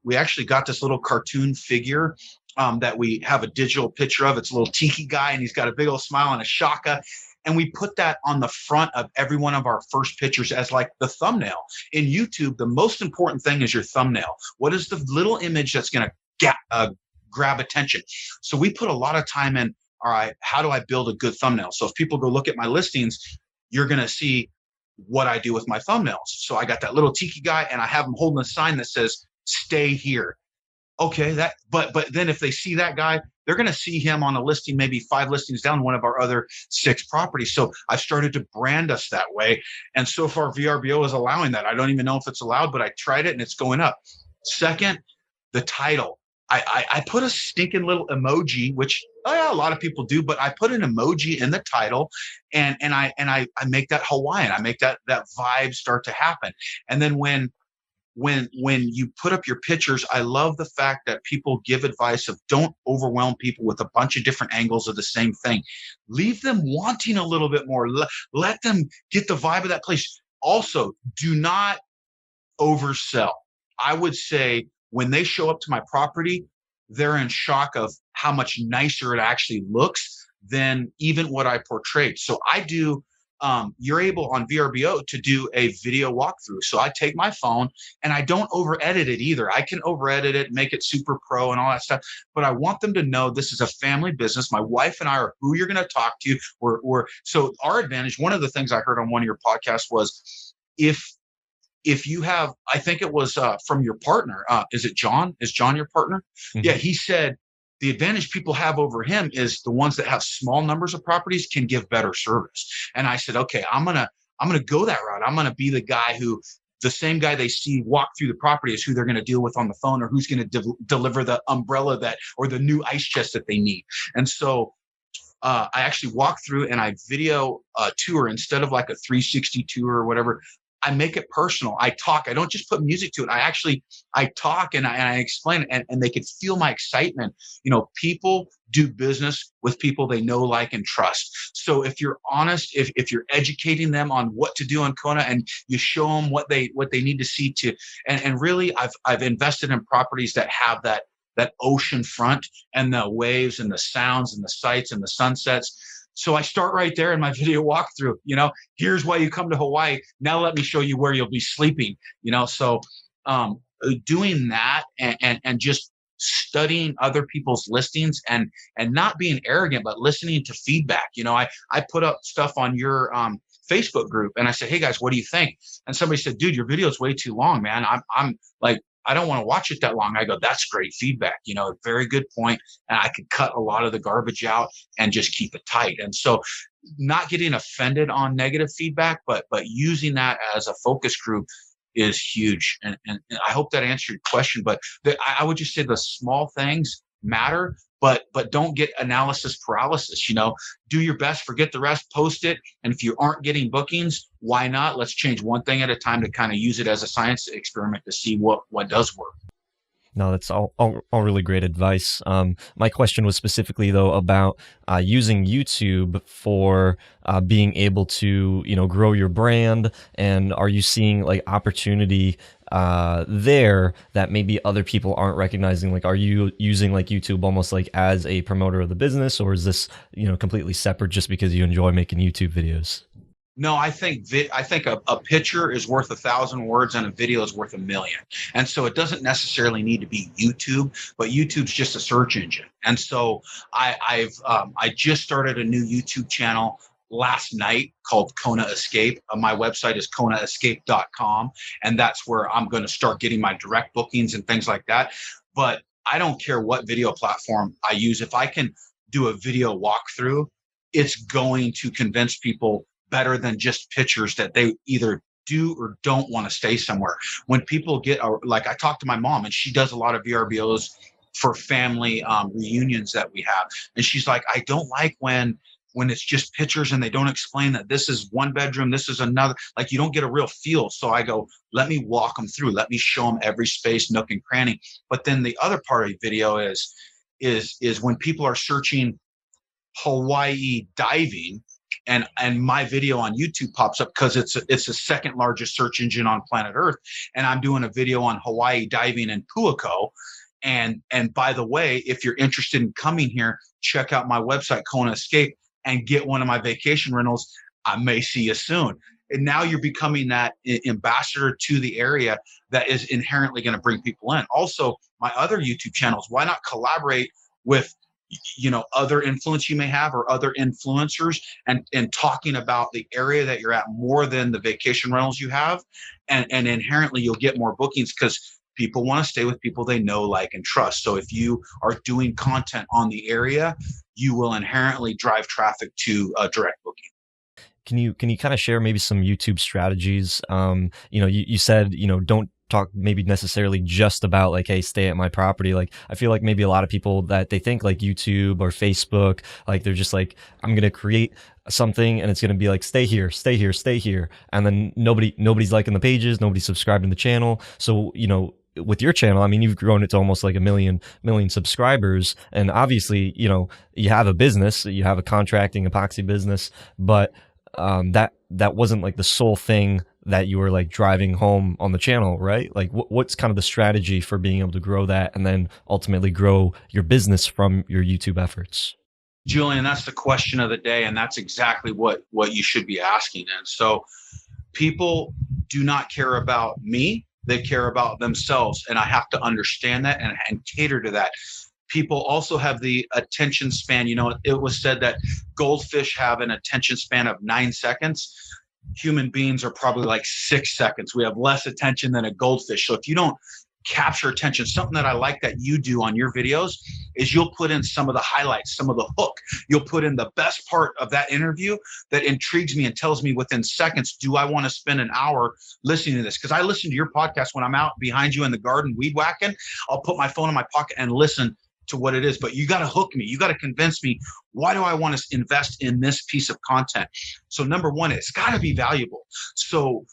[SPEAKER 1] We actually got this little cartoon figure that we have a digital picture of. It's a little tiki guy, and he's got a big old smile and a shaka. And we put that on the front of every one of our first pictures as like the thumbnail. In YouTube, the most important thing is your thumbnail. What is the little image that's going to grab attention? So we put a lot of time in, all right, how do I build a good thumbnail? So if people go look at my listings, you're going to see what I do with my thumbnails. So I got that little tiki guy, and I have him holding a sign that says, stay here. Okay, but then if they see that guy, they're going to see him on a listing, maybe 5 listings down, one of our other 6 properties. So I started to brand us that way. And so far, VRBO is allowing that. I don't even know if it's allowed, but I tried it and it's going up. Second, the title. I put a stinking little emoji, which a lot of people do, but I put an emoji in the title, and I make that Hawaiian. I make that vibe start to happen. And then when you put up your pictures, I love the fact that people give advice of don't overwhelm people with a bunch of different angles of the same thing. Leave them wanting a little bit more. Let them get the vibe of that place. Also, do not oversell. I would say when they show up to my property, they're in shock of how much nicer it actually looks than even what I portrayed. So I do you're able on VRBO to do a video walkthrough. So I take my phone and I don't over edit it either. I can over edit it, make it super pro and all that stuff. But I want them to know this is a family business. My wife and I are who you're going to talk to. So our advantage, one of the things I heard on one of your podcasts was if you have, I think it was from your partner, is it John? Is John your partner? Mm-hmm. Yeah, he said, the advantage people have over him is the ones that have small numbers of properties can give better service. And I said, okay, I'm gonna go that route. I'm gonna be the guy who, the same guy they see walk through the property is who they're gonna deal with on the phone, or who's gonna deliver the umbrella or the new ice chest that they need. And so I actually walk through and I video a tour instead of like a 360 tour or whatever. I make it personal. I talk. I don't just put music to it. I talk and I explain it, and they can feel my excitement. People do business with people they know, like, and trust. So if you're honest, if you're educating them on what to do in Kona, and you show them what they need to see and really I've invested in properties that have that ocean front and the waves and the sounds and the sights and the sunsets. So I start right there in my video walkthrough, here's why you come to Hawaii. Now let me show you where you'll be sleeping, So doing that and just studying other people's listings and not being arrogant, but listening to feedback. I put up stuff on your Facebook group and I said, hey guys, what do you think? And somebody said, dude, your video is way too long, man. I'm like, I don't want to watch it that long. I go, that's great feedback, very good point. And I could cut a lot of the garbage out and just keep it tight. And so not getting offended on negative feedback, but using that as a focus group is huge. And I hope that answered your question, but I would just say the small things matter, but don't get analysis paralysis. Do your best, forget the rest, post it. And if you aren't getting bookings, why not? Let's change one thing at a time to kind of use it as a science experiment to see what does work.
[SPEAKER 2] No, that's all really great advice. My question was specifically though about using YouTube for being able to, grow your brand. And are you seeing like opportunity there that maybe other people aren't recognizing? Like, are you using like YouTube almost like as a promoter of the business, or is this, completely separate just because you enjoy making YouTube videos?
[SPEAKER 1] No, I think a picture is worth 1,000 words and a video is worth 1,000,000. And so it doesn't necessarily need to be YouTube, but YouTube's just a search engine. And so I just started a new YouTube channel last night called Kona Escape. My website is konaescape.com, and that's where I'm going to start getting my direct bookings and things like that. But I don't care what video platform I use. If I can do a video walkthrough, it's going to convince people better than just pictures that they either do or don't want to stay somewhere. When people get, like I talked to my mom, and she does a lot of VRBOs for family reunions that we have. And she's like, I don't like when it's just pictures and they don't explain that this is one bedroom, this is another, like you don't get a real feel. So I go, let me walk them through. Let me show them every space, nook and cranny. But then the other part of the video is when people are searching Hawaii diving, and my video on YouTube pops up because it's the second largest search engine on planet Earth. And I'm doing a video on Hawaii diving in Puako. And by the way, if you're interested in coming here, check out my website, Kona Escape, and get one of my vacation rentals. I may see you soon. And now you're becoming that ambassador to the area that is inherently going to bring people in. Also, my other YouTube channels, why not collaborate with other influence you may have or other influencers and talking about the area that you're at more than the vacation rentals you have. And inherently you'll get more bookings because people want to stay with people they know, like, and trust. So if you are doing content on the area, you will inherently drive traffic to a direct booking.
[SPEAKER 2] Can you kind of share maybe some YouTube strategies? You said, don't talk maybe necessarily just about like, hey, stay at my property. Like, I feel like maybe a lot of people that they think like YouTube or Facebook, like they're just like, I'm going to create something and it's going to be like, stay here, stay here, stay here. And then nobody's liking the pages, nobody's subscribing to the channel. So, with your channel, I mean, you've grown it to almost like a million subscribers. And obviously, you have a business, you have a contracting epoxy business, but that wasn't like the sole thing that you were like driving home on the channel, right? Like what's kind of the strategy for being able to grow that and then ultimately grow your business from your YouTube efforts?
[SPEAKER 1] Julian, that's the question of the day. And that's exactly what you should be asking. And so people do not care about me. They care about themselves. And I have to understand that and cater to that. People also have the attention span. It was said that goldfish have an attention span of 9 seconds. Human beings are probably like 6 seconds. We have less attention than a goldfish. So if you don't capture attention, something that I like that you do on your videos is you'll put in some of the highlights, some of the hook. You'll put in the best part of that interview that intrigues me and tells me within seconds, do I want to spend an hour listening to this? Because I listen to your podcast when I'm out behind you in the garden weed whacking. I'll put my phone in my pocket and listen to what it is, but you got to hook me. You got to convince me. Why do I want to invest in this piece of content? So number one, it's got to be valuable. So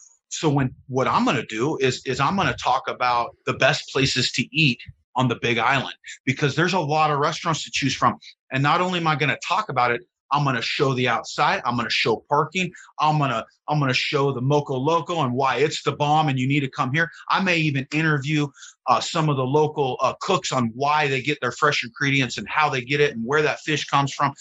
[SPEAKER 1] what I'm going to do is I'm going to talk about the best places to eat on the Big Island, because there's a lot of restaurants to choose from. And not only am I going to talk about it, I'm going to show the outside. I'm going to show parking. I'm going to show the Moco Loco and why it's the bomb and you need to come here. I may even interview some of the local cooks on why they get their fresh ingredients and how they get it and where that fish comes from.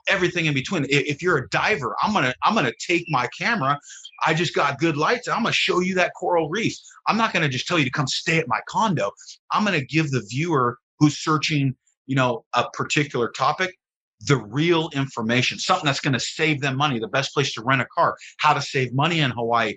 [SPEAKER 1] Everything in between. If you're a diver, I'm gonna take my camera. I just got good lights. I'm gonna show you that coral reef. I'm not gonna just tell you to come stay at my condo. I'm gonna give the viewer who's searching, a particular topic, the real information, something that's going to save them money, the best place to rent a car, how to save money in Hawaii,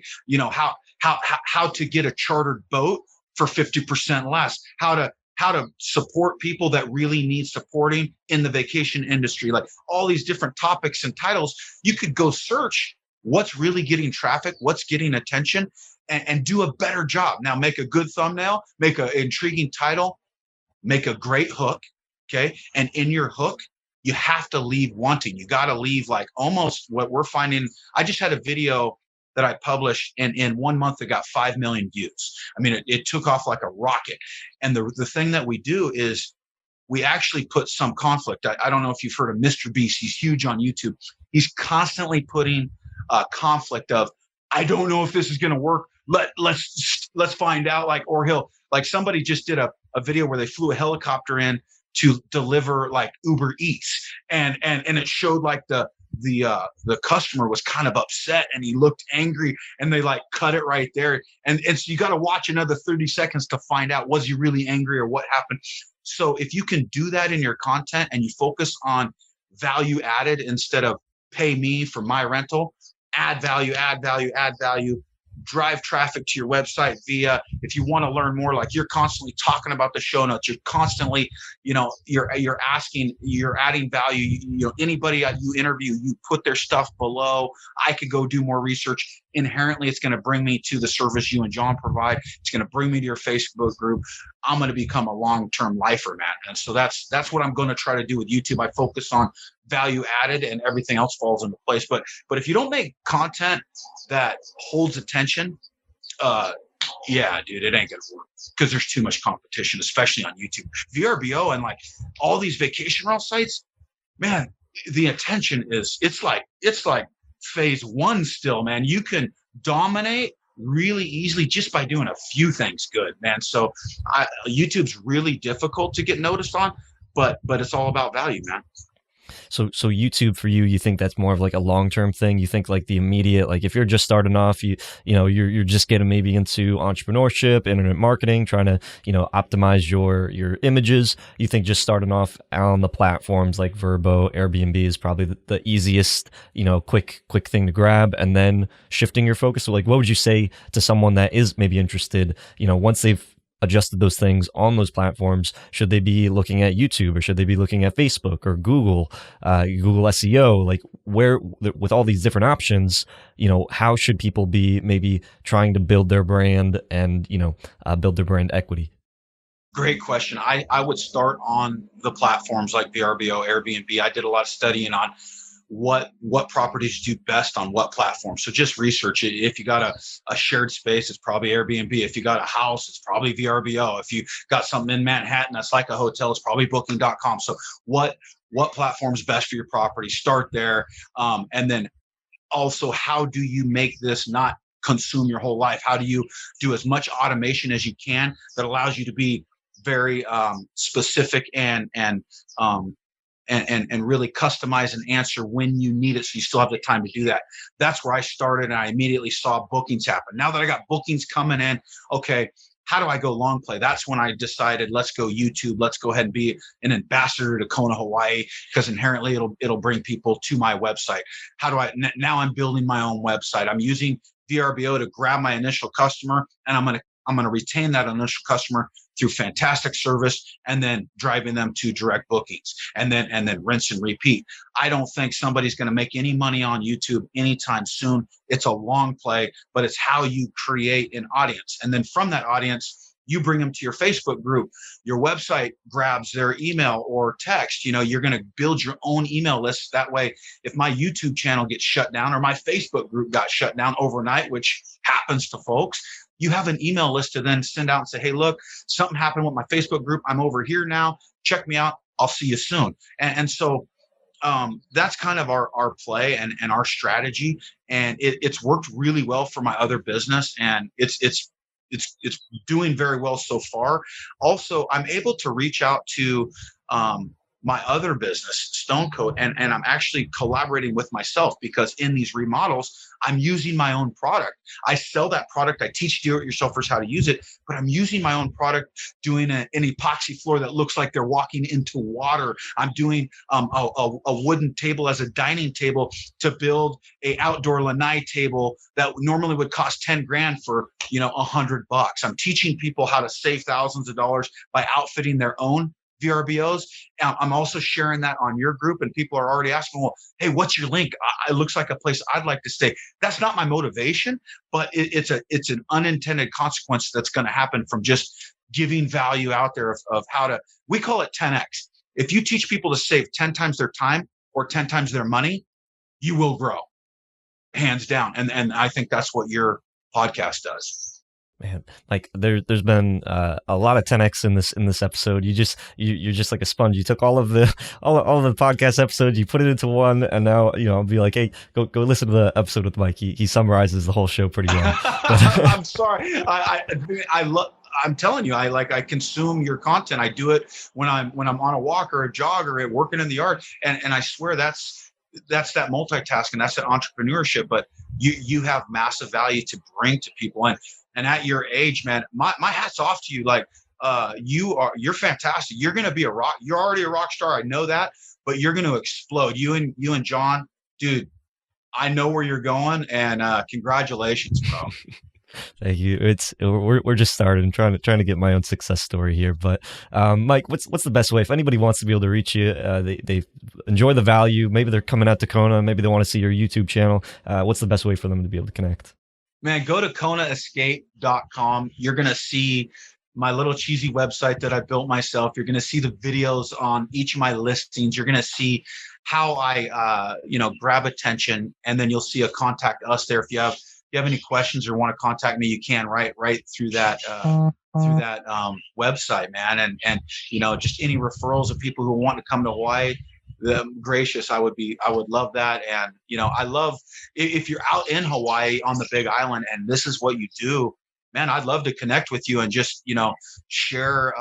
[SPEAKER 1] how to get a chartered boat for 50% less, how to support people that really need supporting in the vacation industry, like all these different topics and titles. You could go search what's really getting traffic, what's getting attention, and do a better job. Now, make a good thumbnail, make an intriguing title, make a great hook, okay? And in your hook, you have to leave wanting. You got to leave like almost what we're finding. I just had a video that I published, and in 1 month, it got 5 million views. I mean, it took off like a rocket. And the thing that we do is we actually put some conflict. I don't know if you've heard of Mr. Beast. He's huge on YouTube. He's constantly putting conflict of, I don't know if this is going to work. Let's find out. Or he'll, like, somebody just did a video where they flew a helicopter in to deliver like Uber Eats, and it showed like the customer was kind of upset and he looked angry, and they like cut it right there. And so you got to watch another 30 seconds to find out, was he really angry or what happened? So if you can do that in your content and you focus on value added instead of pay me for my rental, add value, drive traffic to your website via, if you want to learn more, like you're constantly talking about the show notes, you're constantly, you're asking, you're adding value, anybody you interview, you put their stuff below. I could go do more research. Inherently, it's going to bring me to the service you and John provide. It's going to bring me to your Facebook group. I'm going to become a long-term lifer, man. And so that's what I'm going to try to do with YouTube. I focus on value added and everything else falls into place. But if you don't make content that holds attention, yeah, dude, it ain't going to work, because there's too much competition, especially on YouTube. VRBO and like all these vacation rental sites, man, the attention is, it's like phase one still, man. You can dominate really easily just by doing a few things good, man. So YouTube's really difficult to get noticed on, but it's all about value, man.
[SPEAKER 2] So YouTube for you think that's more of like a long-term thing? You think like the immediate, like if you're just starting off, you're just getting maybe into entrepreneurship, internet marketing, trying to, optimize your images. You think just starting off on the platforms like Vrbo, Airbnb is probably the easiest, quick thing to grab, and then shifting your focus. So like, what would you say to someone that is maybe interested, once they've adjusted those things on those platforms? Should they be looking at YouTube, or should they be looking at Facebook or Google SEO? Like, where, with all these different options, how should people be maybe trying to build their brand and, build their brand equity?
[SPEAKER 1] Great question. I would start on the platforms like VRBO, Airbnb. I did a lot of studying on what properties do best on what platform. So just research it. If you got a shared space, it's probably Airbnb. If you got a house, it's probably VRBO. If you got something in Manhattan that's like a hotel, it's probably booking.com. So what platform is best for your property? Start there. And then also, how do you make this not consume your whole life? How do you do as much automation as you can that allows you to be very specific and really customize an answer when you need it, so you still have the time to do that. That's where I started, and I immediately saw bookings happen. Now that I got bookings coming in, okay, how do I go long play? That's when I decided, let's go YouTube. Let's go ahead and be an ambassador to Kona Hawaii, because inherently it'll bring people to my website. Now I'm building my own website. I'm using VRBO to grab my initial customer, and I'm going to retain that initial customer through fantastic service, and then driving them to direct bookings, and then rinse and repeat. I don't think somebody's going to make any money on YouTube anytime soon. It's a long play, but it's how you create an audience. And then from that audience, you bring them to your Facebook group. Your website grabs their email or text. You're going to build your own email list. That way, if my YouTube channel gets shut down or my Facebook group got shut down overnight, which happens to folks, you have an email list to then send out and say, hey, look, something happened with my Facebook group. I'm over here now. Check me out. I'll see you soon. And so that's kind of our play and our strategy. And it's worked really well for my other business. And it's doing very well so far. Also, I'm able to reach out to my other business, Stone Coat, and I'm actually collaborating with myself, because in these remodels, I'm using my own product. I sell that product. I teach do-it-yourselfers how to use it, but I'm using my own product, doing an epoxy floor that looks like they're walking into water. I'm doing a wooden table as a dining table to build a outdoor lanai table that normally would cost 10 grand for $100. I'm teaching people how to save thousands of dollars by outfitting their own VRBOs. I'm also sharing that on your group, and people are already asking, well, hey, what's your link? It looks like a place I'd like to stay. That's not my motivation, but it's an unintended consequence that's going to happen from just giving value out there of how to, we call it 10X. If you teach people to save 10 times their time or 10 times their money, you will grow, hands down. And I think that's what your podcast does.
[SPEAKER 2] Man, like there's been a lot of 10x in this episode. You're just like a sponge. You took all of the podcast episodes, you put it into one, and now I'll be like, hey, go listen to the episode with Mike. He summarizes the whole show pretty well.
[SPEAKER 1] I'm sorry. I'm telling you, I consume your content. I do it when I'm on a walk or a jog or working in the yard, and I swear that's that multitasking, that's that entrepreneurship. But you have massive value to bring to people, and at your age, man, my hat's off to you. Like you're fantastic. You're gonna be you're already a rock star. I know that, but you're gonna explode. You and John, dude, I know where you're going, and congratulations, bro.
[SPEAKER 2] Thank you. We're just starting, trying to get my own success story here. But Mike, what's the best way if anybody wants to be able to reach you? They enjoy the value. Maybe they're coming out to Kona. Maybe they want to see your YouTube channel. What's the best way for them to be able to connect?
[SPEAKER 1] Man, go to konaescape.com. You're gonna see my little cheesy website that I built myself. You're gonna see the videos on each of my listings. You're gonna see how I grab attention, and then you'll see a contact us there. If you have any questions or want to contact me, you can right through that website, man. And just any referrals of people who want to come to Hawaii, gracious, I would love that. And, I love if you're out in Hawaii on the Big Island and this is what you do, man, I'd love to connect with you and just, share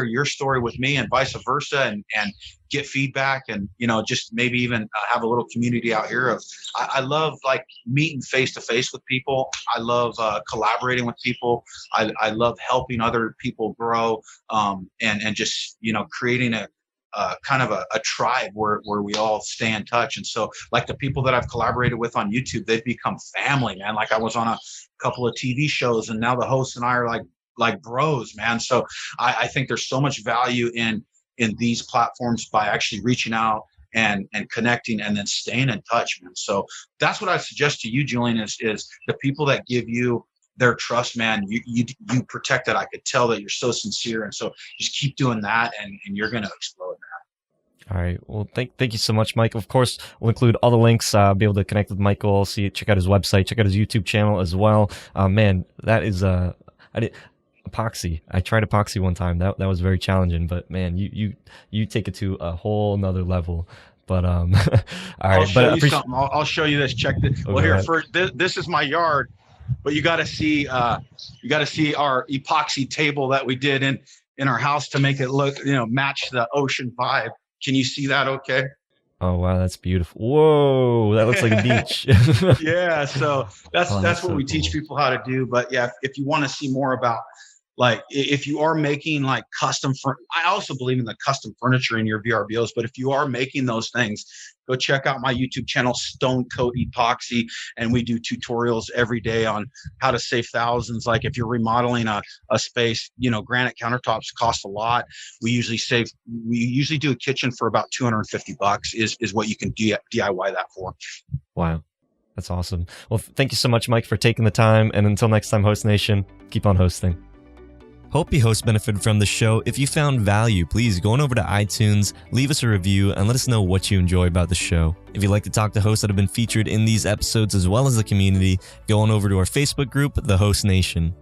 [SPEAKER 1] your story with me and vice versa, and get feedback, and, just maybe even have a little community out here of, I love like meeting face to face with people. I love collaborating with people. I love helping other people grow, and just, creating a kind of a tribe where we all stay in touch. And so like the people that I've collaborated with on YouTube, they've become family, man. Like I was on a couple of TV shows, and now the hosts and I are like bros, man. So I think there's so much value in these platforms by actually reaching out and connecting and then staying in touch, man. So that's what I suggest to you, Julian, is the people that give you their trust, man, you protect it. I could tell that you're so sincere. And so just keep doing that, and you're going to explode, man.
[SPEAKER 2] All right. Well, thank you so much, Mike. Of course, we'll include all the links, be able to connect with Michael, check out his website, check out his YouTube channel as well. Man, that is, epoxy. I tried epoxy one time. That was very challenging, but man, you take it to a whole nother level. But, all right.
[SPEAKER 1] I'll show you something. I'll show you this. Check this. Well, here, first, this is my yard, but you got to see our epoxy table that we did in our house to make it look, match the ocean vibe. Can you see that? Okay.
[SPEAKER 2] Oh, wow. That's beautiful. Whoa. That looks like a beach.
[SPEAKER 1] Yeah. So that's what so we teach people how to do. But yeah, if you want to see more about, like, if you are making like custom, I also believe in the custom furniture in your VRBOs, but if you are making those things, go check out my YouTube channel, Stone Coat Epoxy. And we do tutorials every day on how to save thousands. Like if you're remodeling a space, granite countertops cost a lot. We usually do a kitchen for about $250 is what you can DIY that for.
[SPEAKER 2] Wow. That's awesome. Well, thank you so much, Mike, for taking the time. And until next time, Host Nation, keep on hosting. Hope you hosts benefited from the show. If you found value, please go on over to iTunes, leave us a review, and let us know what you enjoy about the show. If you'd like to talk to hosts that have been featured in these episodes as well as the community, go on over to our Facebook group, The Host Nation.